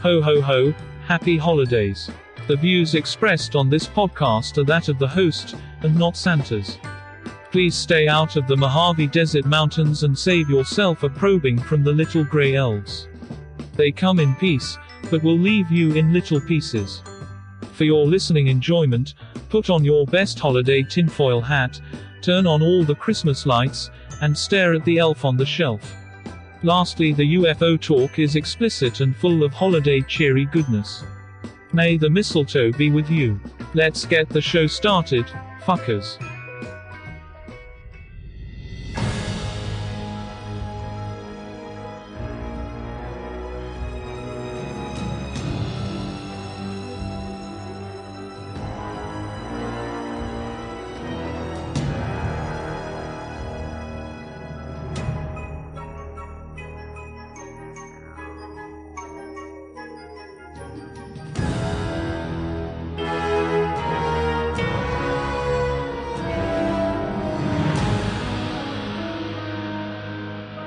Ho ho ho, happy holidays. The views expressed on this podcast are that of the host, and not Santa's. Please stay out of the Mojave Desert Mountains and save yourself a probing from the little gray elves. They come in peace, but will leave you in little pieces. For your listening enjoyment, put on your best holiday tinfoil hat, turn on all the Christmas lights, and stare at the elf on the shelf. Lastly, the UFO talk is explicit and full of holiday cheery goodness. May the mistletoe be with you. Let's get the show started, fuckers.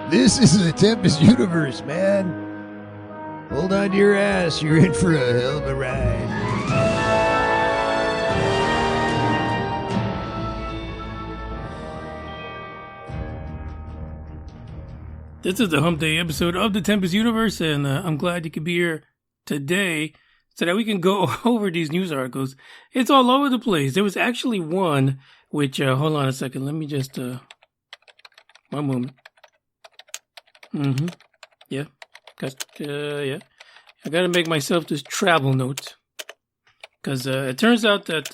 This is the Tempest universe, man. Hold on to your ass. You're in for a hell of a ride. This is the Hump Day episode of the Tempest universe, and I'm glad you could be here today so that we can go over these news articles. It's all over the place. There was actually one which, hold on a second. Let me just, one moment. Yeah. Yeah. I gotta make myself this travel note. Because it turns out that,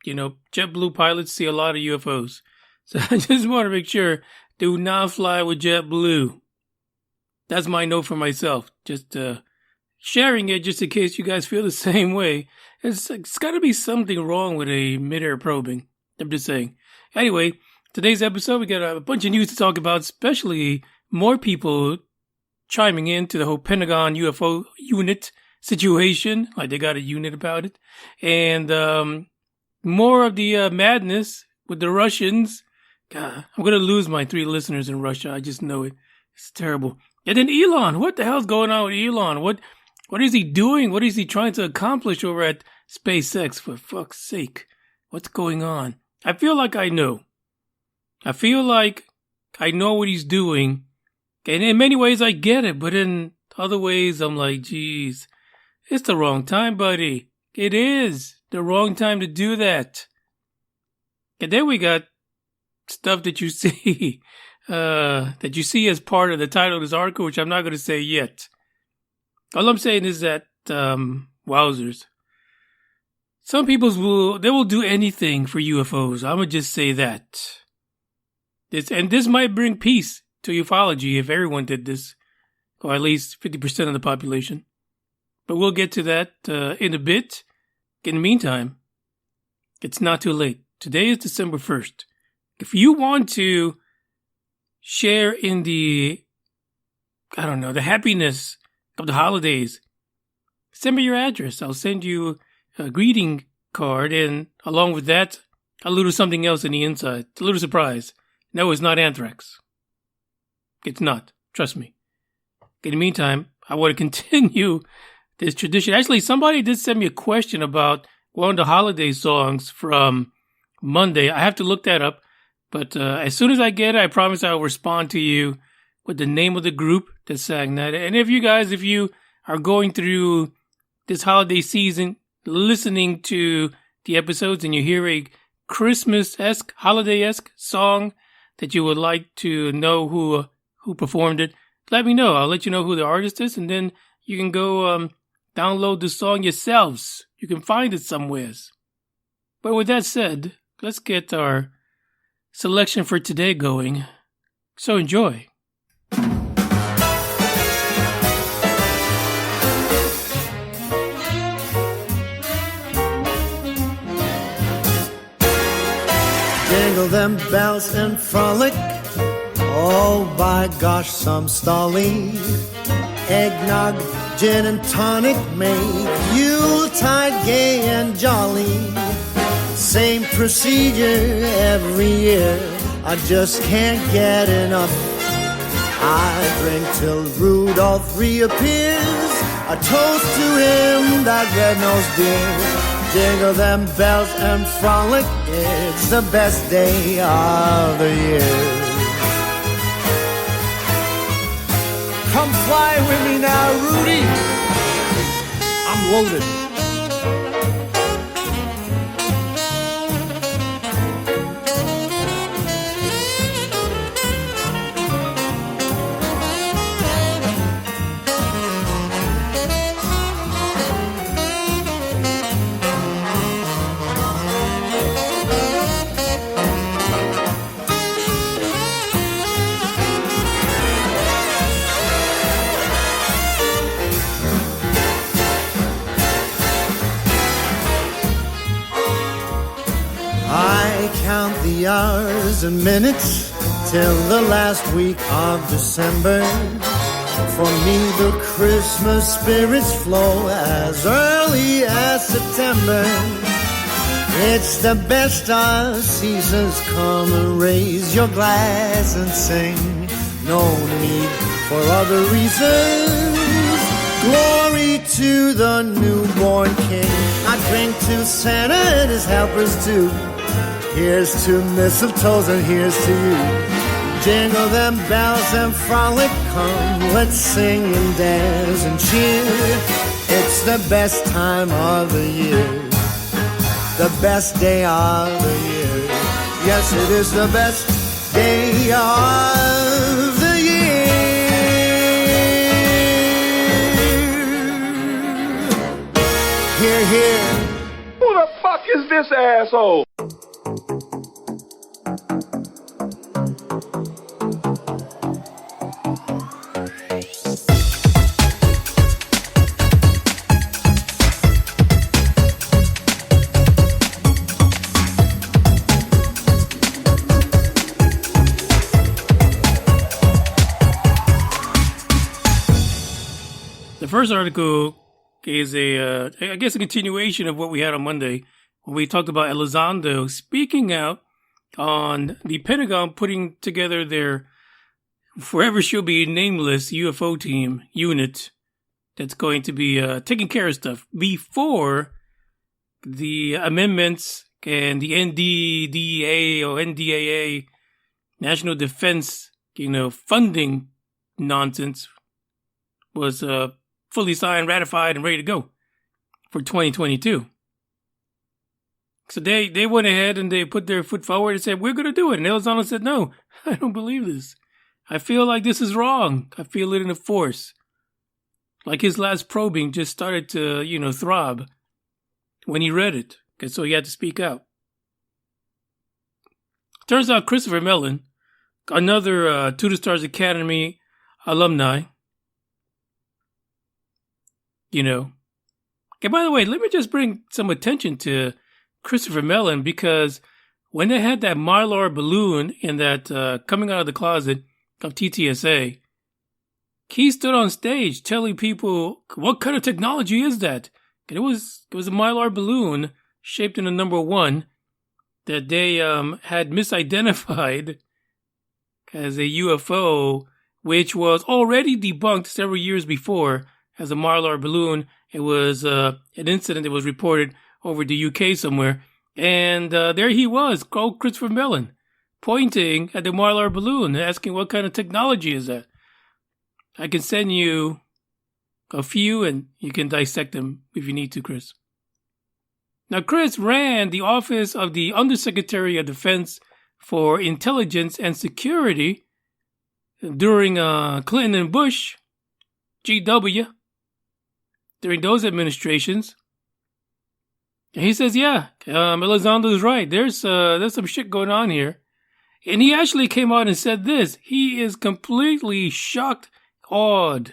JetBlue pilots see a lot of UFOs. So I just want to make sure, do not fly with JetBlue. That's my note for myself. Just sharing it just in case you guys feel the same way. It's gotta be something wrong with a mid-air probing. I'm just saying. Anyway, today's episode, we got a bunch of news to talk about, especially more people chiming into the whole Pentagon UFO unit situation, like they got a unit about it, and more of the madness with the Russians. God, I'm going to lose my 3 listeners in Russia. I just know it. It's terrible. And then Elon. What the hell's going on with Elon? What is he doing? What is he trying to accomplish over at SpaceX, for fuck's sake? What's going on? I feel like I know. I feel like I know what he's doing. And in many ways, I get it. But in other ways, I'm like, geez, it's the wrong time, buddy. It is the wrong time to do that. And then we got stuff that you see, as part of the title of this article, which I'm not going to say yet. All I'm saying is that, wowzers. Some people will do anything for UFOs. I'm going to just say that. This might bring peace to ufology if everyone did this, or at least 50% of the population. But we'll get to that in a bit. In the meantime, it's not too late. Today is December 1st. If you want to share in the happiness of the holidays, send me your address. I'll send you a greeting card, and along with that, a little something else in the inside. It's a little surprise. No, it's not anthrax. It's not. Trust me. In the meantime, I want to continue this tradition. Actually, somebody did send me a question about one of the holiday songs from Monday. I have to look that up. But as soon as I get it, I promise I'll respond to you with the name of the group that sang that. And if you are going through this holiday season, listening to the episodes and you hear a Christmas-esque, holiday-esque song that you would like to know who performed it, let me know. I'll let you know who the artist is, and then you can go download the song yourselves. You can find it somewheres. But with that said, let's get our selection for today going. So enjoy. Jingle them bells and frolic. Oh, by gosh, some stolly. Eggnog, gin and tonic make Yuletide gay and jolly. Same procedure every year. I just can't get enough. I drink till Rudolph reappears, a toast to him, that red-nosed deer. Jingle them bells and frolic, it's the best day of the year. Come fly with me now, Rudy. I'm loaded. Count the hours and minutes till the last week of December. For me the Christmas spirits flow as early as September. It's the best of seasons, come and raise your glass and sing. No need for other reasons. Glory to the newborn King. I drink to Santa and his helpers too. Here's to mistletoes and here's to you. Jingle them bells and frolic, come, let's sing and dance and cheer. It's the best time of the year, the best day of the year. Yes, it is the best day of the year. Hear, hear. Who the fuck is this asshole? The first article is I guess a continuation of what we had on Monday when we talked about Elizondo speaking out on the Pentagon putting together their forever shall be nameless UFO team unit that's going to be taking care of stuff before the amendments and the NDDA or NDAA National Defense, funding nonsense was fully signed, ratified, and ready to go for 2022. So they went ahead and they put their foot forward and said, we're going to do it. And Elizondo said, no, I don't believe this. I feel like this is wrong. I feel it in the force. Like his last probing just started to, throb when he read it. And so he had to speak out. Turns out Christopher Mellon, another Two Stars Academy alumni, Okay, by the way, let me just bring some attention to Christopher Mellon, because when they had that Mylar balloon in that coming out of the closet of TTSA, he stood on stage telling people, what kind of technology is that? And it was a Mylar balloon shaped in a number 1 that they had misidentified as a UFO, which was already debunked several years before as a Mylar balloon. It was an incident that was reported over the UK somewhere. And there he was, called Christopher Mellon, pointing at the Mylar balloon, asking what kind of technology is that. I can send you a few and you can dissect them if you need to, Chris. Now, Chris ran the office of the Undersecretary of Defense for Intelligence and Security during Clinton and Bush, GW, during those administrations. And he says, yeah, Elizondo's right. There's some shit going on here. And he actually came out and said this. He is completely shocked, awed.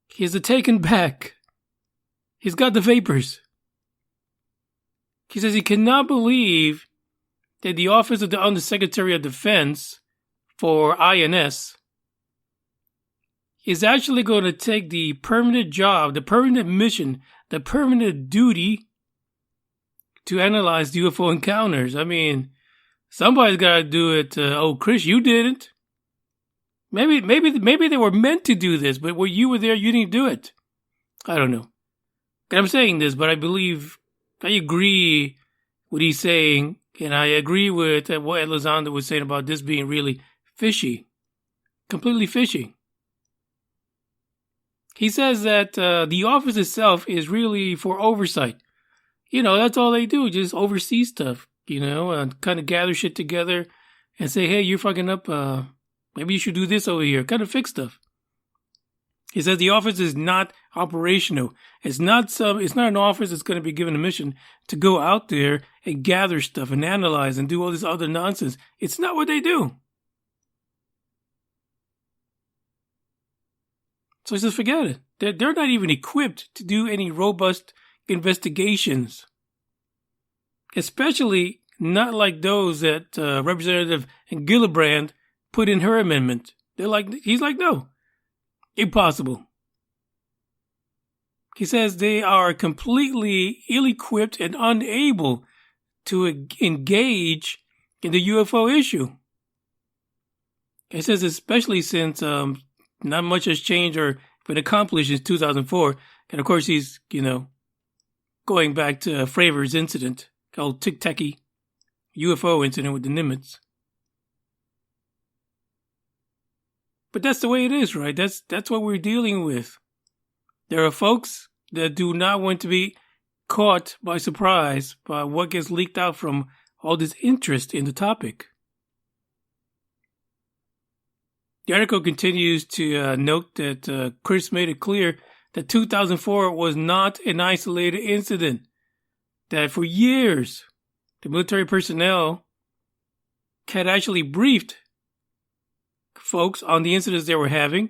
He is taken back. He's got the vapors. He says he cannot believe that the Office of the Undersecretary of Defense for INS is actually going to take the permanent job, the permanent mission, the permanent duty to analyze UFO encounters. I mean, somebody's got to do it. Oh, Chris, you didn't. Maybe they were meant to do this, but when you were there, you didn't do it. I don't know. I'm saying this, but I agree what he's saying, and I agree with what Elizondo was saying about this being really fishy. Completely fishy. He says that the office itself is really for oversight. That's all they do, just oversee stuff, and kind of gather shit together and say, hey, you're fucking up, maybe you should do this over here, kind of fix stuff. He says the office is not operational. It's not an office that's going to be given a mission to go out there and gather stuff and analyze and do all this other nonsense. It's not what they do. So he says, forget it. They're not even equipped to do any robust investigations. Especially not like those that Representative Gillibrand put in her amendment. He's like, no. Impossible. He says they are completely ill-equipped and unable to engage in the UFO issue. He says especially since not much has changed or been accomplished since 2004. And of course he's, going back to Fravors incident, called Tic-Tacy UFO incident with the Nimitz. But that's the way it is, right? That's what we're dealing with. There are folks that do not want to be caught by surprise by what gets leaked out from all this interest in the topic. The article continues to note that Chris made it clear that 2004 was not an isolated incident. That for years, the military personnel had actually briefed folks on the incidents they were having.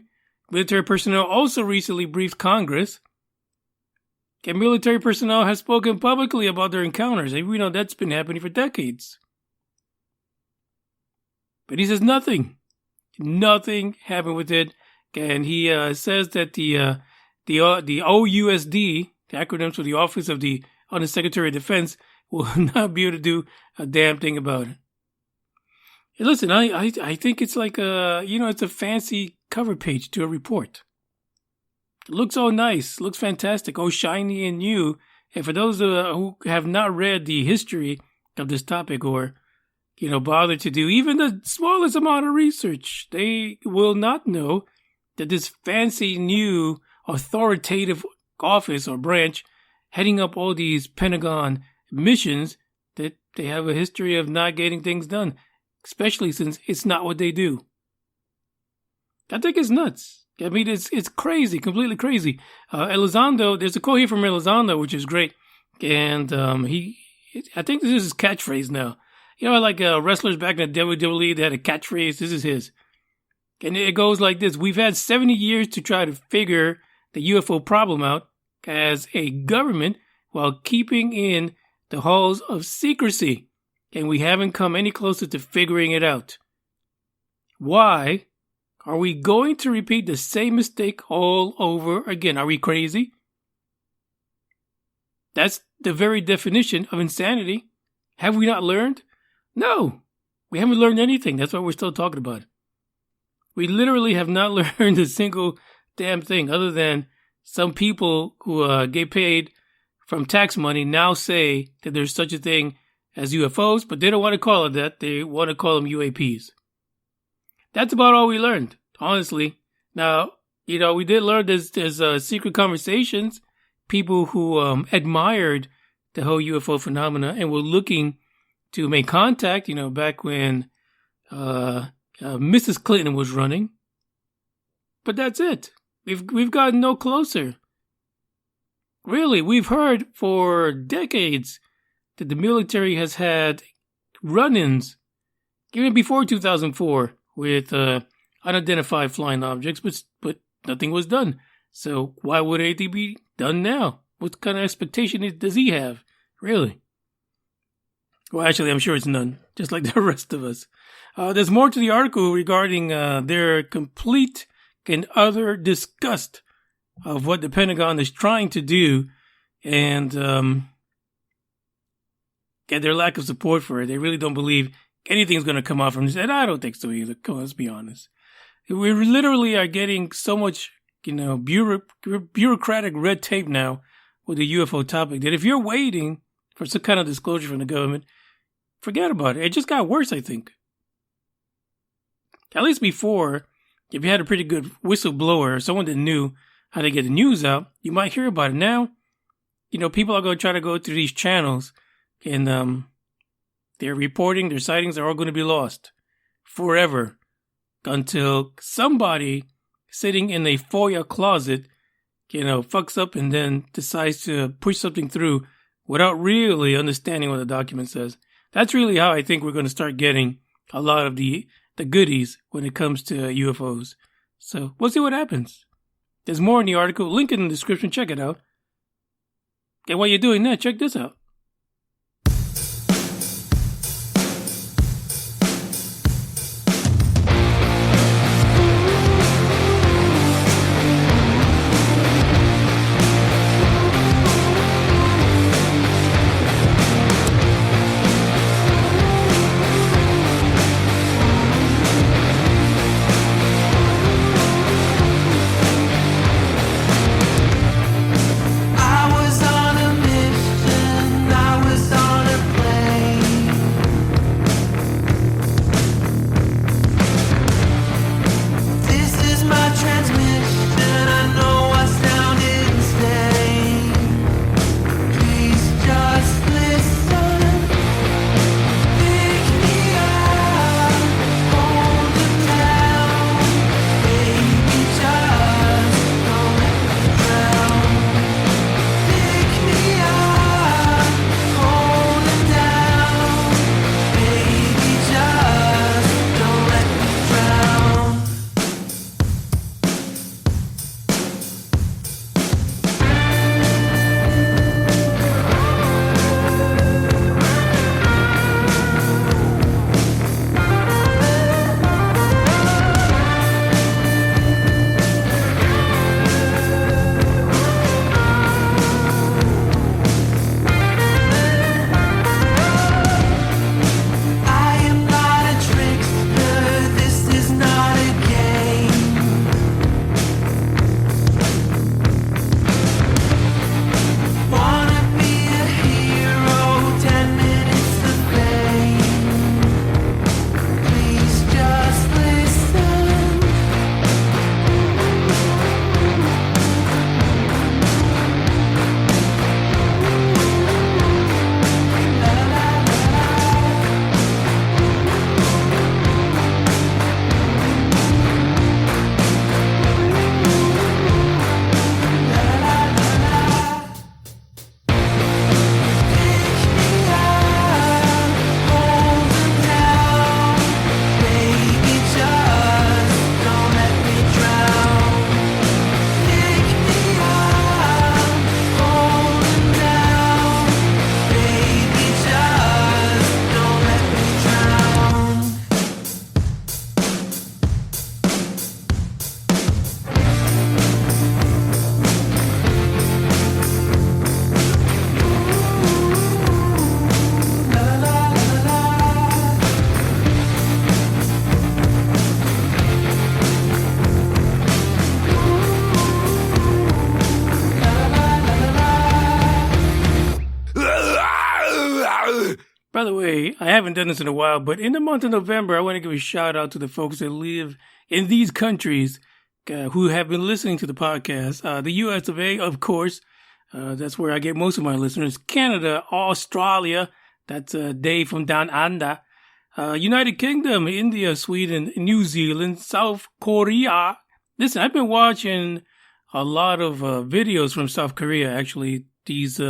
Military personnel also recently briefed Congress. And military personnel has spoken publicly about their encounters. And we know that's been happening for decades. But he says nothing happened with it. And he says that the OUSD, the acronyms for the Office of the Undersecretary of Defense, will not be able to do a damn thing about it. Hey, listen, I think it's like it's a fancy cover page to a report. It looks all nice, looks fantastic, all shiny and new. And for those who have not read the history of this topic or, bother to do even the smallest amount of research, they will not know that this fancy new authoritative office or branch heading up all these Pentagon missions, that they have a history of not getting things done. Especially since it's not what they do. I think it's nuts. I mean, it's crazy, completely crazy. Elizondo, there's a quote here from Elizondo, which is great. And I think this is his catchphrase now. Like wrestlers back in the WWE, they had a catchphrase. This is his. And it goes like this. We've had 70 years to try to figure the UFO problem out as a government while keeping in the halls of secrecy. And we haven't come any closer to figuring it out. Why are we going to repeat the same mistake all over again? Are we crazy? That's the very definition of insanity. Have we not learned? No, we haven't learned anything. That's why we're still talking about it. We literally have not learned a single damn thing other than some people who get paid from tax money now say that there's such a thing as UFOs, but they don't want to call it that. They want to call them UAPs. That's about all we learned, honestly. Now, we did learn there's secret conversations, people who admired the whole UFO phenomena and were looking to make contact, back when Mrs. Clinton was running. But that's it. We've gotten no closer. Really, we've heard for decades that the military has had run-ins, even before 2004, with unidentified flying objects, but nothing was done. So why would anything be done now? What kind of expectation does he have, really? Well, actually, I'm sure it's none, just like the rest of us. There's more to the article regarding their complete and utter disgust of what the Pentagon is trying to do, and their lack of support for it. They really don't believe anything's going to come out from this, and I don't think so either. Come on, let's be honest. We literally are getting so much, bureaucratic red tape now with the UFO topic that if you're waiting for some kind of disclosure from the government, forget about it. It just got worse, I think. At least before, if you had a pretty good whistleblower or someone that knew how to get the news out, you might hear about it. Now, people are going to try to go through these channels and they're reporting, their sightings are all going to be lost forever until somebody sitting in a FOIA closet, fucks up and then decides to push something through without really understanding what the document says. That's really how I think we're going to start getting a lot of the goodies when it comes to UFOs. So we'll see what happens. There's more in the article. Link in the description. Check it out. And while you're doing that, check this out. By the way, I haven't done this in a while, but in the month of November, I want to give a shout out to the folks that live in these countries who have been listening to the podcast. The US of A, of course. That's where I get most of my listeners. Canada, Australia. That's Dave from down under. United Kingdom, India, Sweden, New Zealand, South Korea. Listen, I've been watching a lot of videos from South Korea, actually. These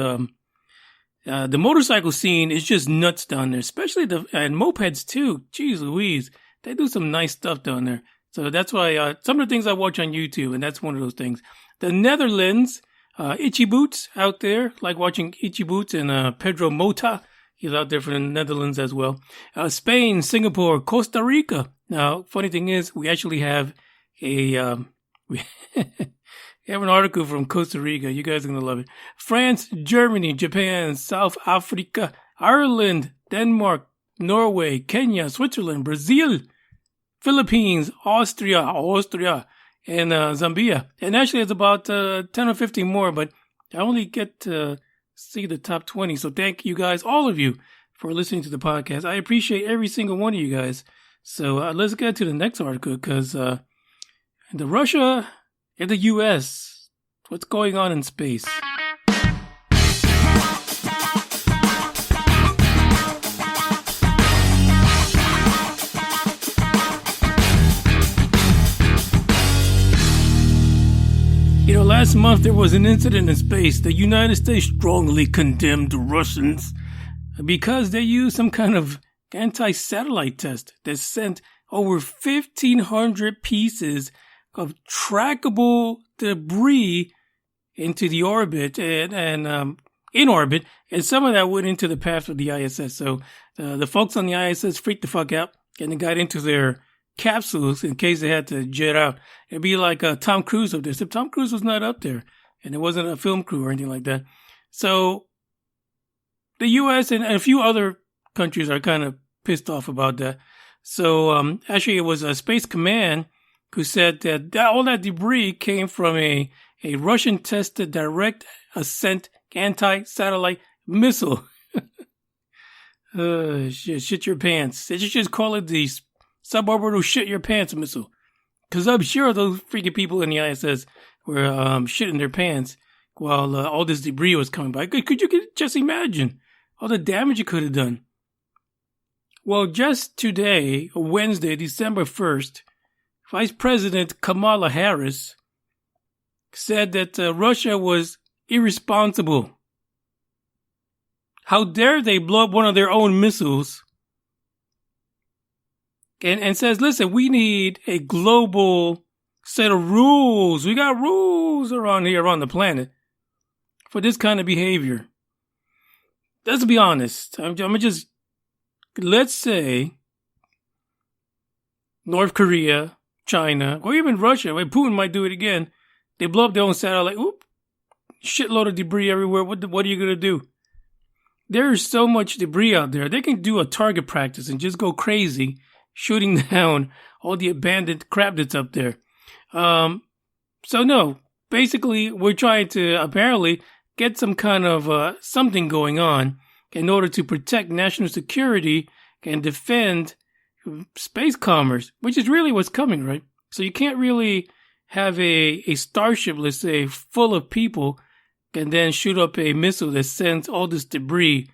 the motorcycle scene is just nuts down there, especially and mopeds too. Jeez Louise, they do some nice stuff down there. So that's why some of the things I watch on YouTube, and that's one of those things. The Netherlands, Itchy Boots out there, like watching Itchy Boots and Pedro Mota. He's out there for the Netherlands as well. Spain, Singapore, Costa Rica. Now, funny thing is, we actually have we have an article from Costa Rica. You guys are going to love it. France, Germany, Japan, South Africa, Ireland, Denmark, Norway, Kenya, Switzerland, Brazil, Philippines, Austria, and Zambia. And actually, it's about 10 or 15 more, but I only get to see the top 20. So thank you guys, all of you, for listening to the podcast. I appreciate every single one of you guys. So let's get to the next article, because the Russia and the U.S., what's going on in space? Last month there was an incident in space. The United States strongly condemned the Russians because they used some kind of anti-satellite test that sent over 1,500 pieces of trackable debris into the orbit and in orbit, and some of that went into the path of the ISS. So the folks on the ISS freaked the fuck out and they got into their capsules in case they had to jet out. It'd be like Tom Cruise up there. Except Tom Cruise was not up there, and it wasn't a film crew or anything like that. So the U.S. and a few other countries are kind of pissed off about that. So actually, it was a Space Command who said that all that debris came from a Russian-tested direct ascent anti-satellite missile. Shit your pants. They should just call it the suborbital shit your pants missile. Because I'm sure those freaking people in the ISS were shitting their pants while all this debris was coming by. Could you just imagine all the damage it could have done? Well, just today, Wednesday, December 1st, Vice President Kamala Harris said that Russia was irresponsible. How dare they blow up one of their own missiles? And says, listen, we need a global set of rules. We got rules around here, around the planet, for this kind of behavior. Let's be honest. Let's say North Korea, China, or even Russia, where Putin might do it again. They blow up their own satellite. Oop, shitload of debris everywhere. What are you going to do? There's so much debris out there. They can do a target practice and just go crazy, shooting down all the abandoned crap that's up there. So no, basically we're trying to apparently get some kind of something going on in order to protect national security and defend space commerce, which is really what's coming, right? So you can't really have a starship, let's say, full of people and then shoot up a missile that sends all this debris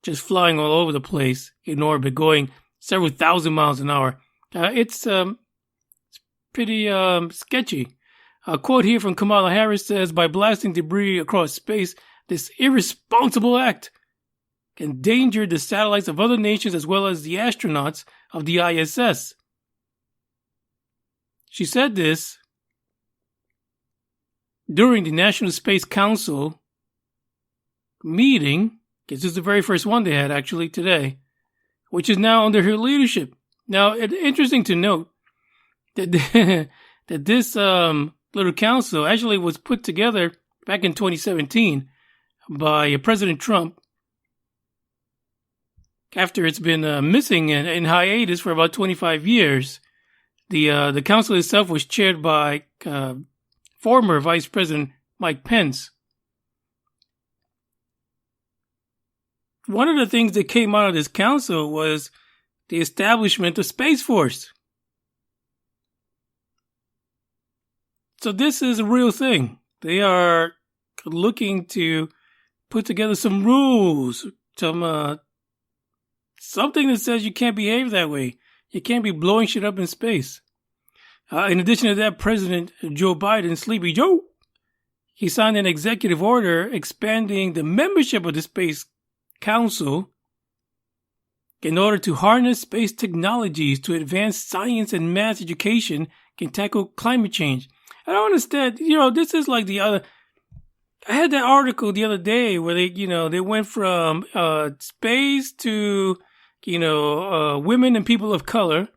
just flying all over the place in orbit, going several thousand miles an hour. It's pretty sketchy. A quote here from Kamala Harris says, by blasting debris across space, this irresponsible act endangered the satellites of other nations as well as the astronauts of the ISS. She said this during the National Space Council meeting. This is the very first one they had actually today, which is now under her leadership. Now, it's interesting to note that that this little council actually was put together back in 2017 by President Trump after it's been missing in hiatus for about 25 years. The council itself was chaired by former Vice President Mike Pence. One of the things that came out of this council was the establishment of Space Force. So this is a real thing. They are looking to put together some rules, something that says you can't behave that way. You can't be blowing shit up in space. In addition to that, President Joe Biden, Sleepy Joe, he signed an executive order expanding the membership of the Space Council in order to harness space technologies to advance science and math education can tackle climate change. I don't understand. This is like the other. I had that article the other day where they went from space to women and people of color,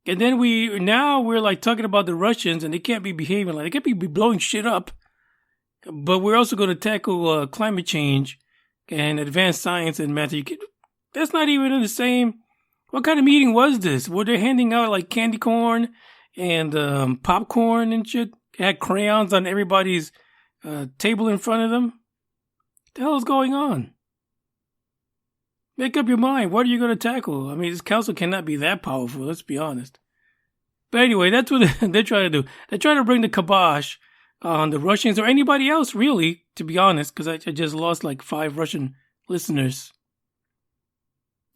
and then we're like talking about the Russians and they can't be behaving like they can't be blowing shit up, but we're also going to tackle climate change and advance science and math. That's not even in the same What kind of meeting was this? Were they handing out like candy corn and popcorn and shit? They had crayons on everybody's table in front of them? What the hell is going on? Make up your mind. What are you going to tackle? I mean, this council cannot be that powerful, let's be honest. But anyway, that's what they're trying to do. They're trying to bring the kibosh on the Russians or anybody else, really, to be honest, because I just lost like 5 Russian listeners.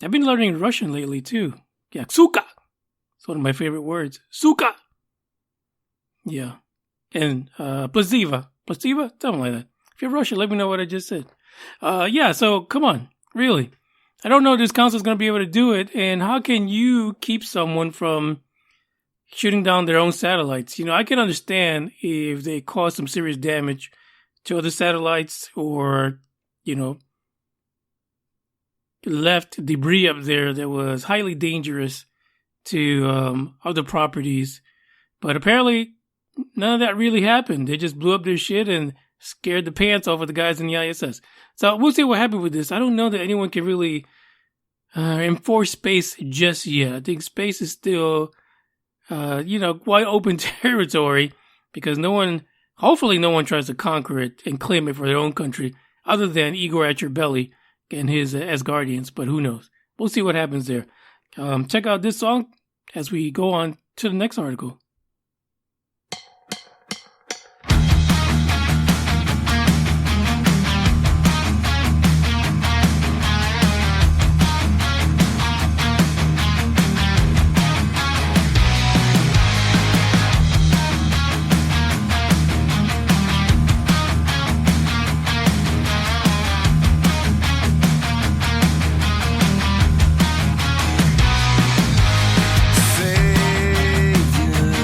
I've been learning Russian lately, too. Yeah, suka. It's one of my favorite words. Suka. Yeah. And plaziva. Plaziva? Something like that. If you're Russian, let me know what I just said. Yeah, so come on. Really. I don't know if this council is going to be able to do it. And how can you keep someone from shooting down their own satellites? You know, I can understand if they cause some serious damage to other satellites or, you know, left debris up there that was highly dangerous to other properties. But apparently, none of that really happened. They just blew up their shit and scared the pants off of the guys in the ISS. So we'll see what happens with this. I don't know that anyone can really enforce space just yet. I think space is still, wide open territory because hopefully no one tries to conquer it and claim it for their own country other than Igor at your belly and his Asgardians, but who knows? We'll see what happens there. Check out this song as we go on to the next article. Savior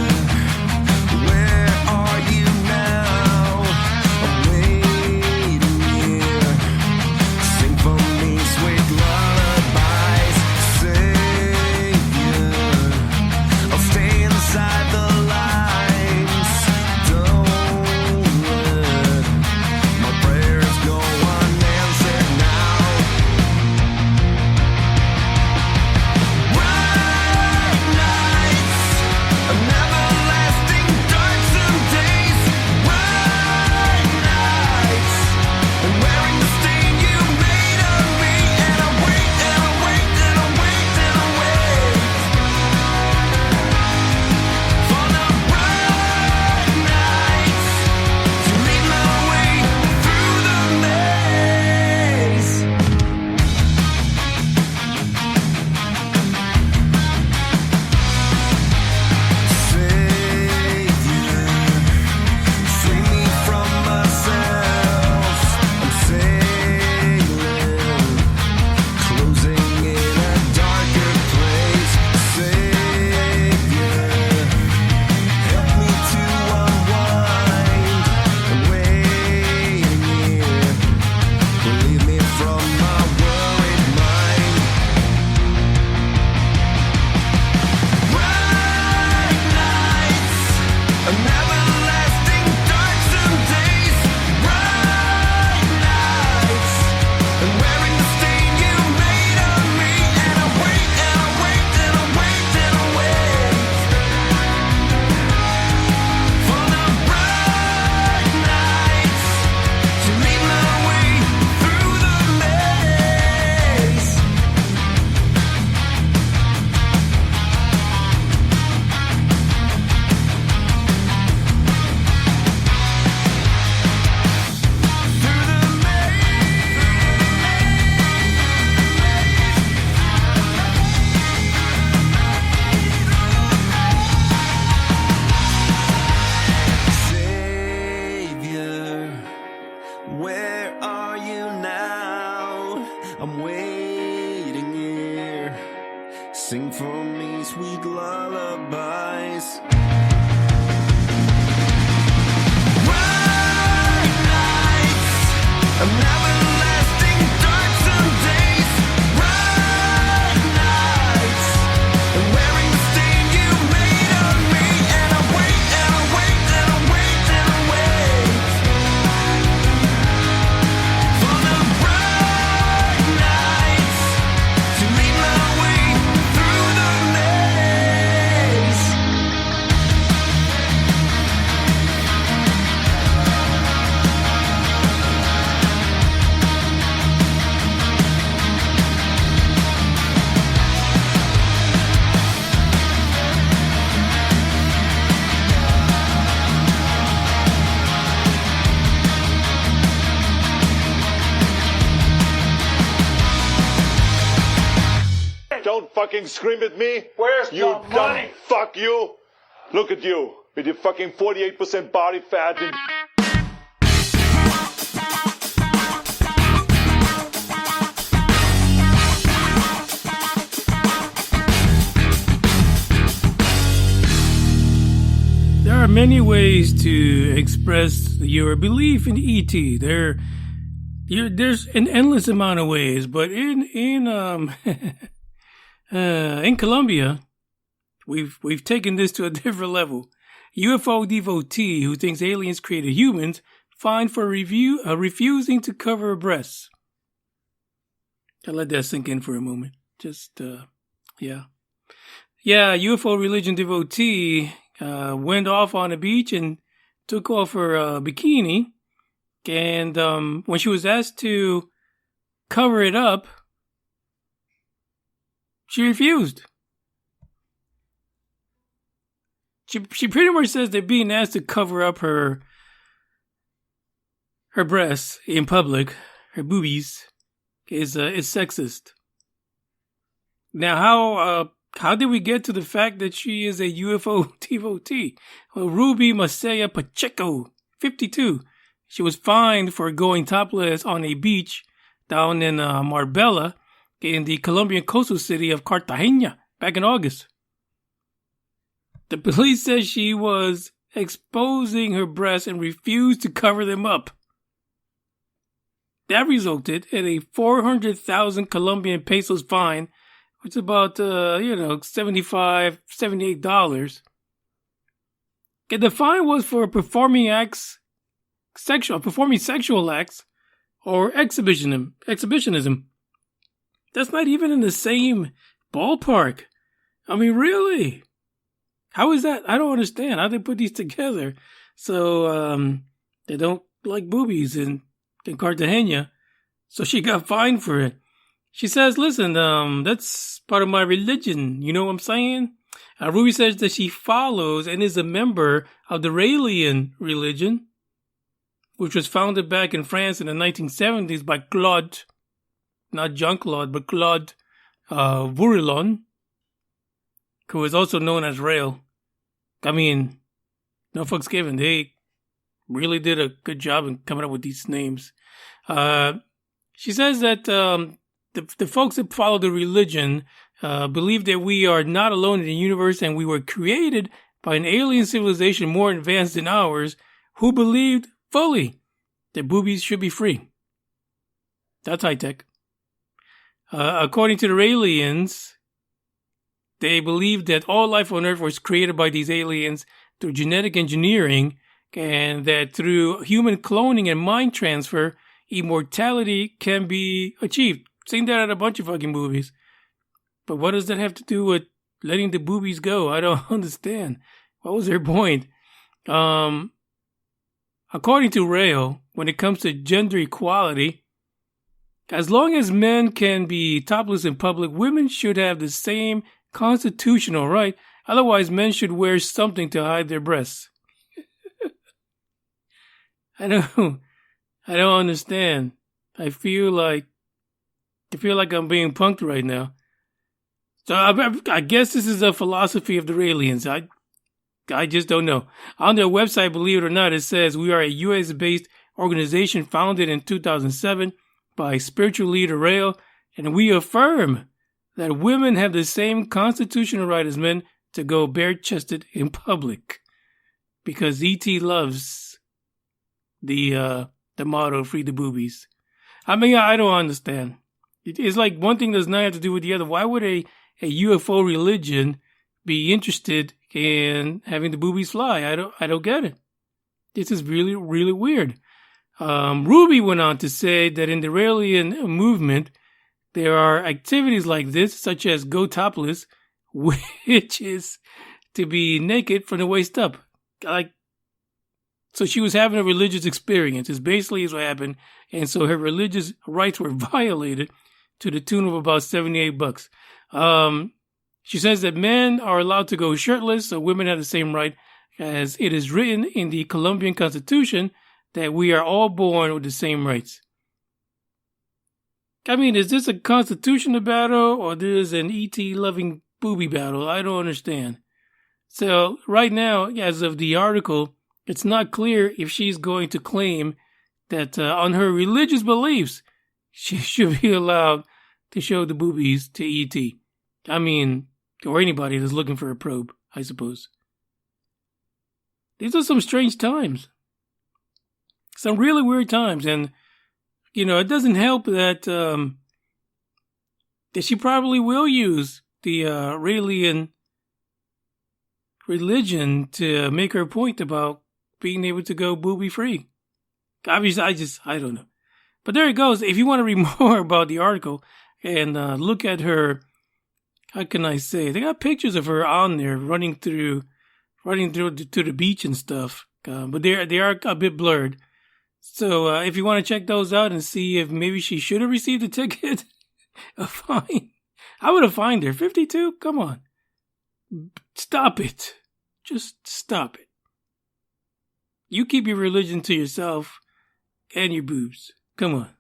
don't fucking scream at me. Where's you the dumb money? fuck you. Look at you with your fucking 48% body fat and... There are many ways to express your belief in ET. There's an endless amount of ways, but in Colombia, we've taken this to a different level. UFO devotee who thinks aliens created humans fined for refusing to cover her breasts. I'll let that sink in for a moment. Yeah, UFO religion devotee went off on the beach and took off her bikini. And when she was asked to cover it up, she refused. She pretty much says that being asked to cover up her breasts in public, her boobies, is sexist. Now, how did we get to the fact that she is a UFO devotee? Well, Ruby Masaya Pacheco, 52. She was fined for going topless on a beach down in Marbella in the Colombian coastal city of Cartagena back in August. The police says she was exposing her breasts and refused to cover them up. That resulted in a 400,000 Colombian pesos fine, which is about, $75, $78. And the fine was for performing sexual acts or exhibitionism. That's not even in the same ballpark. I mean, really? How is that? I don't understand how they put these together. So, they don't like boobies in Cartagena. So she got fined for it. She says, listen, that's part of my religion. You know what I'm saying? Ruby says that she follows and is a member of the Raelian religion, which was founded back in France in the 1970s by Claude, not Jean-Claude, but Claude Vourillon, who is also known as Rael. I mean, no fucks given. They really did a good job in coming up with these names. She says that the folks that follow the religion believe that we are not alone in the universe and we were created by an alien civilization more advanced than ours who believed fully that boobies should be free. That's high tech. According to the Raelians, they believe that all life on Earth was created by these aliens through genetic engineering, and that through human cloning and mind transfer, immortality can be achieved. Seen that at a bunch of fucking movies. But what does that have to do with letting the boobies go? I don't understand. What was their point? According to Rael, when it comes to gender equality, as long as men can be topless in public, women should have the same constitutional right. Otherwise, men should wear something to hide their breasts. I don't understand. I feel like I'm being punked right now. So I guess this is a philosophy of the Raelians. I just don't know. On their website, believe it or not, it says we are a U.S.-based organization founded in 2007 by spiritual leader Rael, and we affirm that women have the same constitutional right as men to go bare-chested in public, because E.T. loves the motto "Free the Boobies." I mean, I don't understand. It's like one thing does not have to do with the other. Why would a UFO religion be interested in having the boobies fly? I don't get it. This is really, really weird. Ruby went on to say that in the Raelian movement, there are activities like this, such as go topless, which is to be naked from the waist up. So she was having a religious experience. It's basically what happened. And so her religious rights were violated to the tune of about $78. She says that men are allowed to go shirtless, so women have the same right, as it is written in the Colombian Constitution that we are all born with the same rights. I mean, is this a Constitution battle or this is an ET loving booby battle? I don't understand. So right now, as of the article, it's not clear if she's going to claim that on her religious beliefs, she should be allowed to show the boobies to ET. I mean, or anybody that's looking for a probe, I suppose. These are some strange times. Some really weird times. And, it doesn't help that that she probably will use the alien religion to make her point about being able to go booby free. Obviously, I don't know. But there it goes. If you want to read more about the article and look at her, how can I say? They got pictures of her on there running through to the beach and stuff. But they are a bit blurred. So if you want to check those out and see if maybe she should have received a ticket, a fine. I would have fined her. 52? Come on. Stop it. Just stop it. You keep your religion to yourself and your boobs. Come on.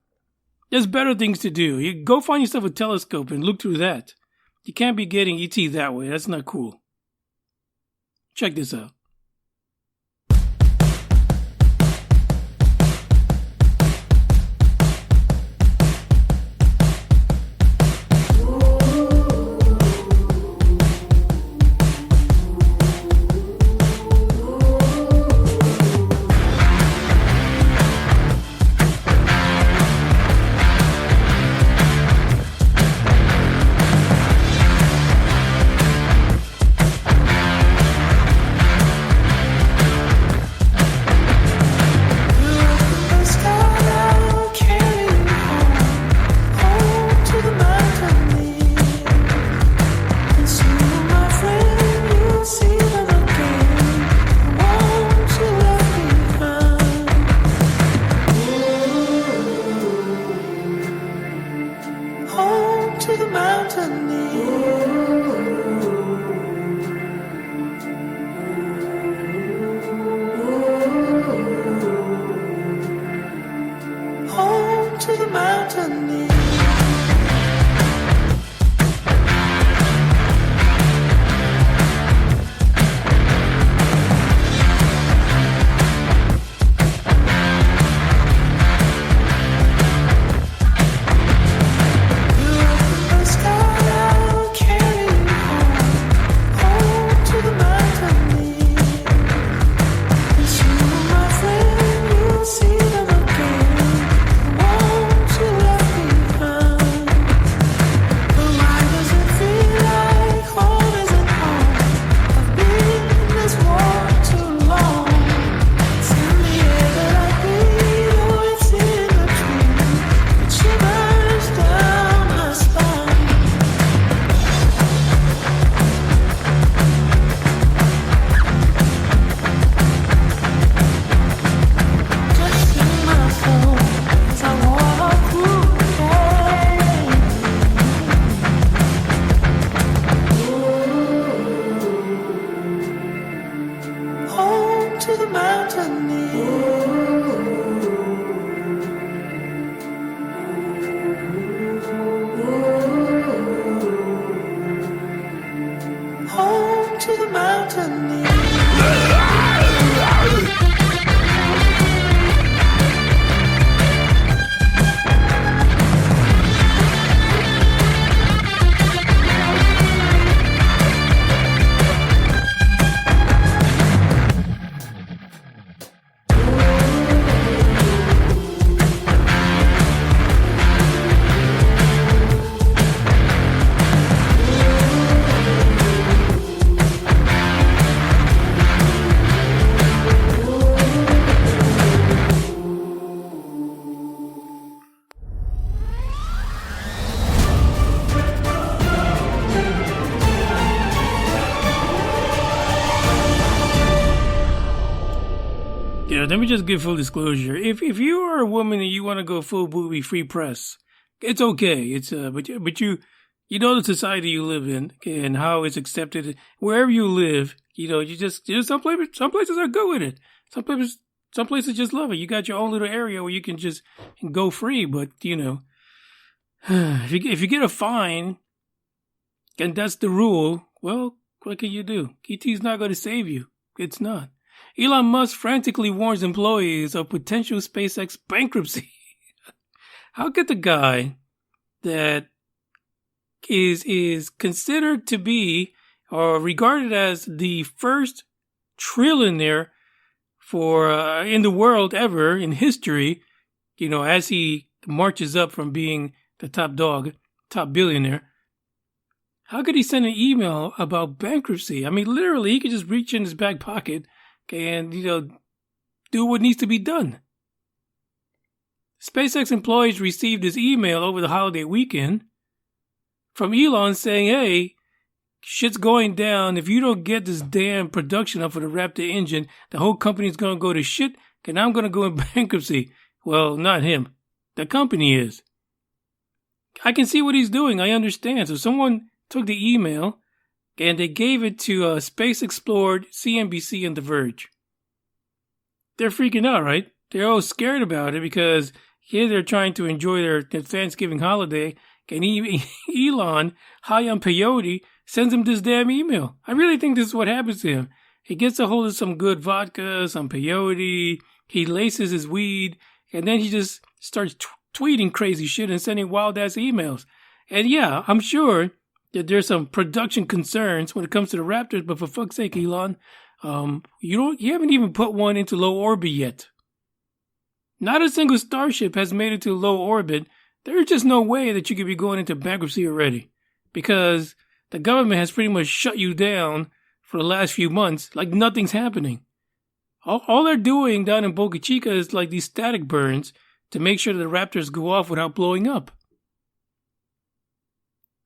There's better things to do. You go find yourself a telescope and look through that. You can't be getting ET that way. That's not cool. Check this out. Let me just give full disclosure. If you are a woman and you want to go full booby free press, it's okay. It's but you know the society you live in and how it's accepted wherever you live. You just some places are good with it. Some places just love it. You got your own little area where you can just go free. But if you get a fine, and that's the rule, well, what can you do? ET's not going to save you. It's not. Elon Musk frantically warns employees of potential SpaceX bankruptcy. How could the guy that is considered to be or regarded as the first trillionaire for in the world ever in history, as he marches up from being the top dog, top billionaire, how could he send an email about bankruptcy? I mean, literally, he could just reach in his back pocket and, do what needs to be done. SpaceX employees received this email over the holiday weekend from Elon saying, hey, shit's going down. If you don't get this damn production up for the Raptor engine, the whole company's going to go to shit, and I'm going to go in bankruptcy. Well, not him. The company is. I can see what he's doing. I understand. So someone took the email and they gave it to Space Explored, CNBC, and The Verge. They're freaking out, right? They're all scared about it because here they're trying to enjoy their Thanksgiving holiday, and Elon, high on peyote, sends him this damn email. I really think this is what happens to him. He gets a hold of some good vodka, some peyote, he laces his weed, and then he just starts tweeting crazy shit and sending wild-ass emails. And yeah, I'm sure that there's some production concerns when it comes to the Raptors, but for fuck's sake, Elon, you haven't even put one into low orbit yet. Not a single starship has made it to low orbit. There's just no way that you could be going into bankruptcy already, because the government has pretty much shut you down for the last few months, like nothing's happening. All they're doing down in Boca Chica is like these static burns to make sure that the Raptors go off without blowing up.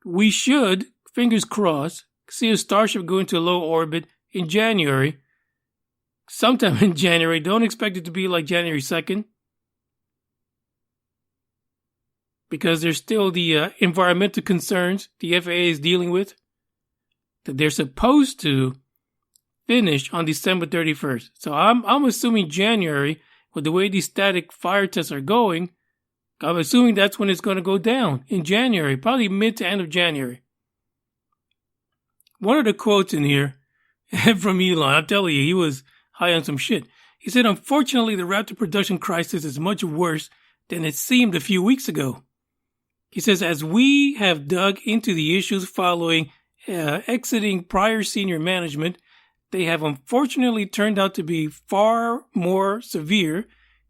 We should, fingers crossed, see a starship go into low orbit in January. Sometime in January. Don't expect it to be like January 2nd. Because there's still the environmental concerns the FAA is dealing with. That they're supposed to finish on December 31st. So I'm assuming January, with the way these static fire tests are going, I'm assuming that's when it's going to go down, in January, probably mid to end of January. One of the quotes in here from Elon, I'm telling you, he was high on some shit. He said, unfortunately, the Raptor production crisis is much worse than it seemed a few weeks ago. He says, as we have dug into the issues following exiting prior senior management, they have unfortunately turned out to be far more severe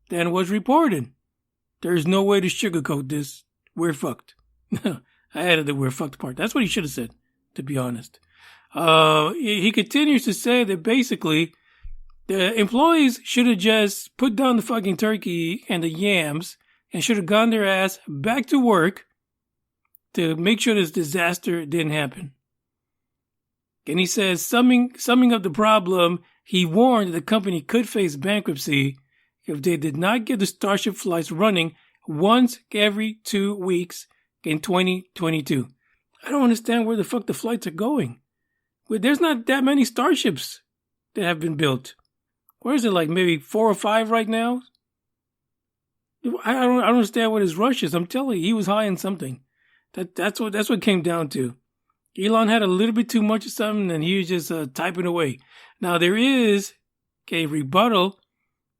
than was reported. There's no way to sugarcoat this. We're fucked. I added the we're fucked part. That's what he should have said, to be honest. He continues to say that basically the employees should have just put down the fucking turkey and the yams and should have gone their ass back to work to make sure this disaster didn't happen. And he says, summing up the problem, he warned the company could face bankruptcy if they did not get the Starship flights running once every 2 weeks in 2022. I don't understand where the fuck the flights are going. There's not that many Starships that have been built. Where is it, like maybe 4 or 5 right now? I don't understand what his rush is. I'm telling you, he was high on something. That's what came down to. Elon had a little bit too much of something and he was just typing away. Now there is a rebuttal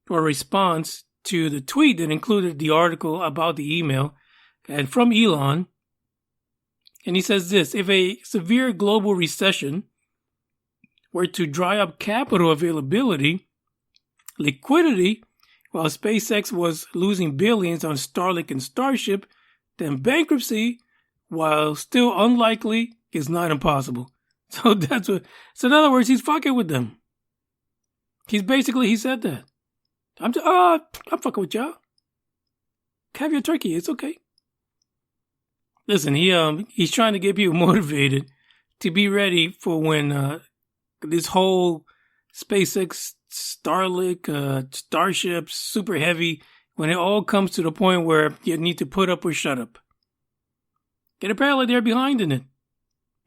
or response to the tweet that included the article about the email and from Elon. And he says this: if a severe global recession were to dry up capital availability, liquidity, while SpaceX was losing billions on Starlink and Starship, then bankruptcy, while still unlikely, is not impossible. So so in other words, he's fucking with them. He said that. I'm fucking with y'all. Have your turkey, it's okay. Listen, he's trying to get people motivated to be ready for when this whole SpaceX, Starlink, Starship, Super Heavy, when it all comes to the point where you need to put up or shut up. And apparently they're behind in it.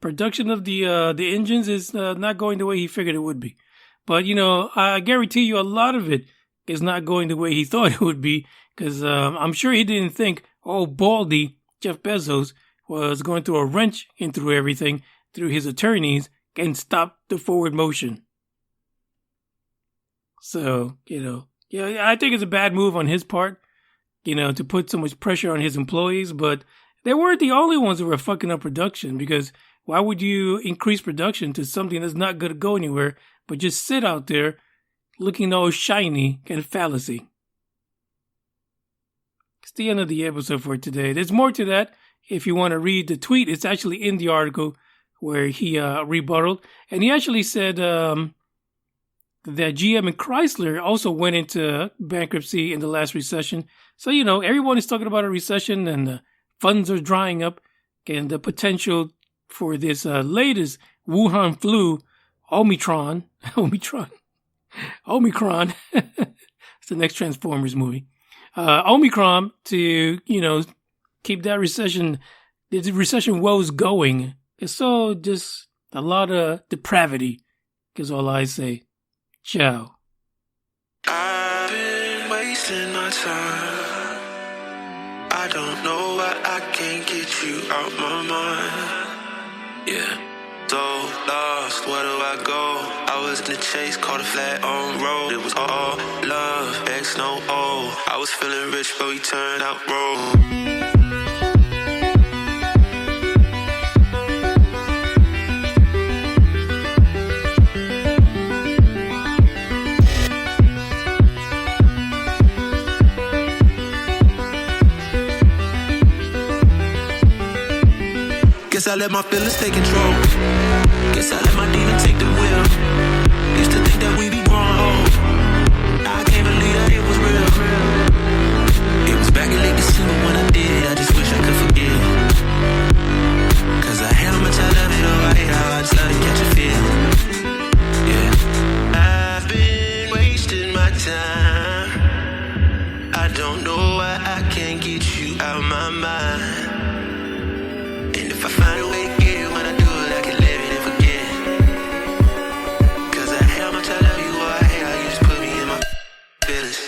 Production of the engines is not going the way he figured it would be. But, I guarantee you a lot of it is not going the way he thought it would be, because I'm sure he didn't think, Baldy Jeff Bezos was going to throw a wrench into everything through his attorneys and stop the forward motion. So, I think it's a bad move on his part, to put so much pressure on his employees, but they weren't the only ones who were fucking up production, because why would you increase production to something that's not going to go anywhere, but just sit out there looking all shiny and fallacy? It's the end of the episode for today. There's more to that. If you want to read the tweet, it's actually in the article where he rebutted. And he actually said that GM and Chrysler also went into bankruptcy in the last recession. So, everyone is talking about a recession and the funds are drying up and the potential for this latest Wuhan flu, Omicron. It's the next Transformers movie. Omicron to, keep that recession woes going. It's so just a lot of depravity, is all I say. Ciao. I've been wasting my time. I don't know why I can't get you out my mind. Yeah. So lost, where do I go? I was in the chase, caught a flat on road. It was all love, X no O. I was feeling rich, but we turned out broke. Guess I let my feelings take control. Guess I let my demon take the wheel. Used to think that we be growing old. Now I can't believe that it was real. It was back in late December when I did it. I just wish I could forgive. Cause I hate how much I love it. Oh, I hate how I just love to catch a feel. Yeah. I've been wasting my time. I don't know why I can't get you out my mind. If I find a way to get it, when I do it, I can live it and forget. Cause I hate how much I love you, or I hate how you just put me in my feelings.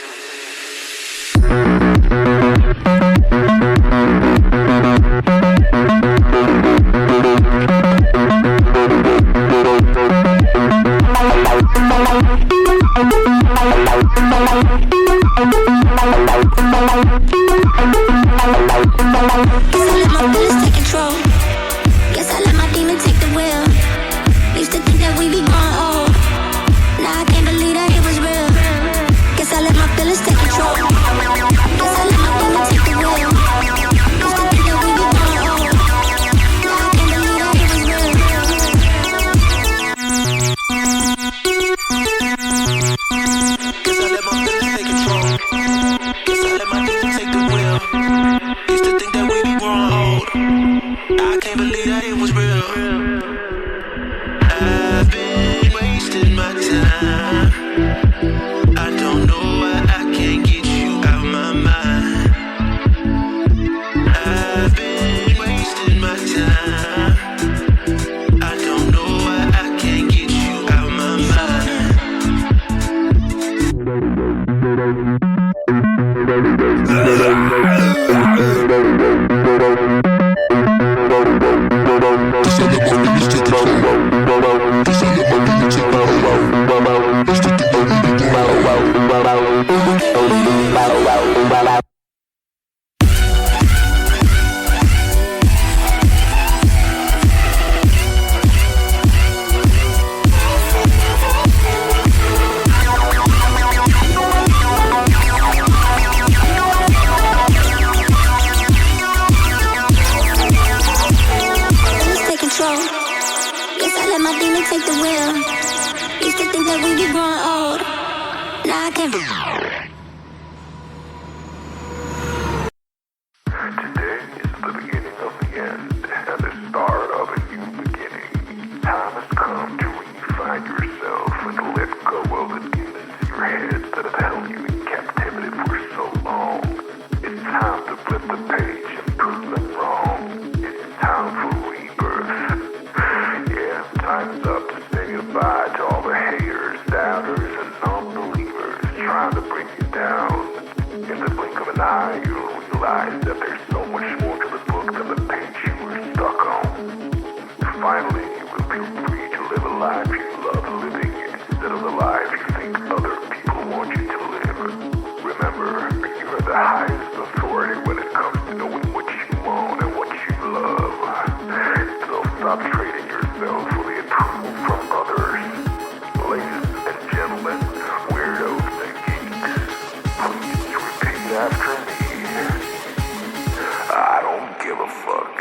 In the blink of an eye, you'll realize that there's so much more to the book highest authority when it comes to knowing what you want and what you love. So stop trading yourself for the approval from others. Ladies and gentlemen, weirdos and geeks, please repeat after me. I don't give a fuck.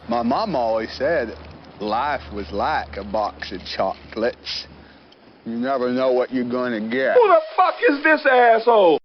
My mom always said life was like a box of chocolates. You never know what you're going to get. Who the fuck is this asshole?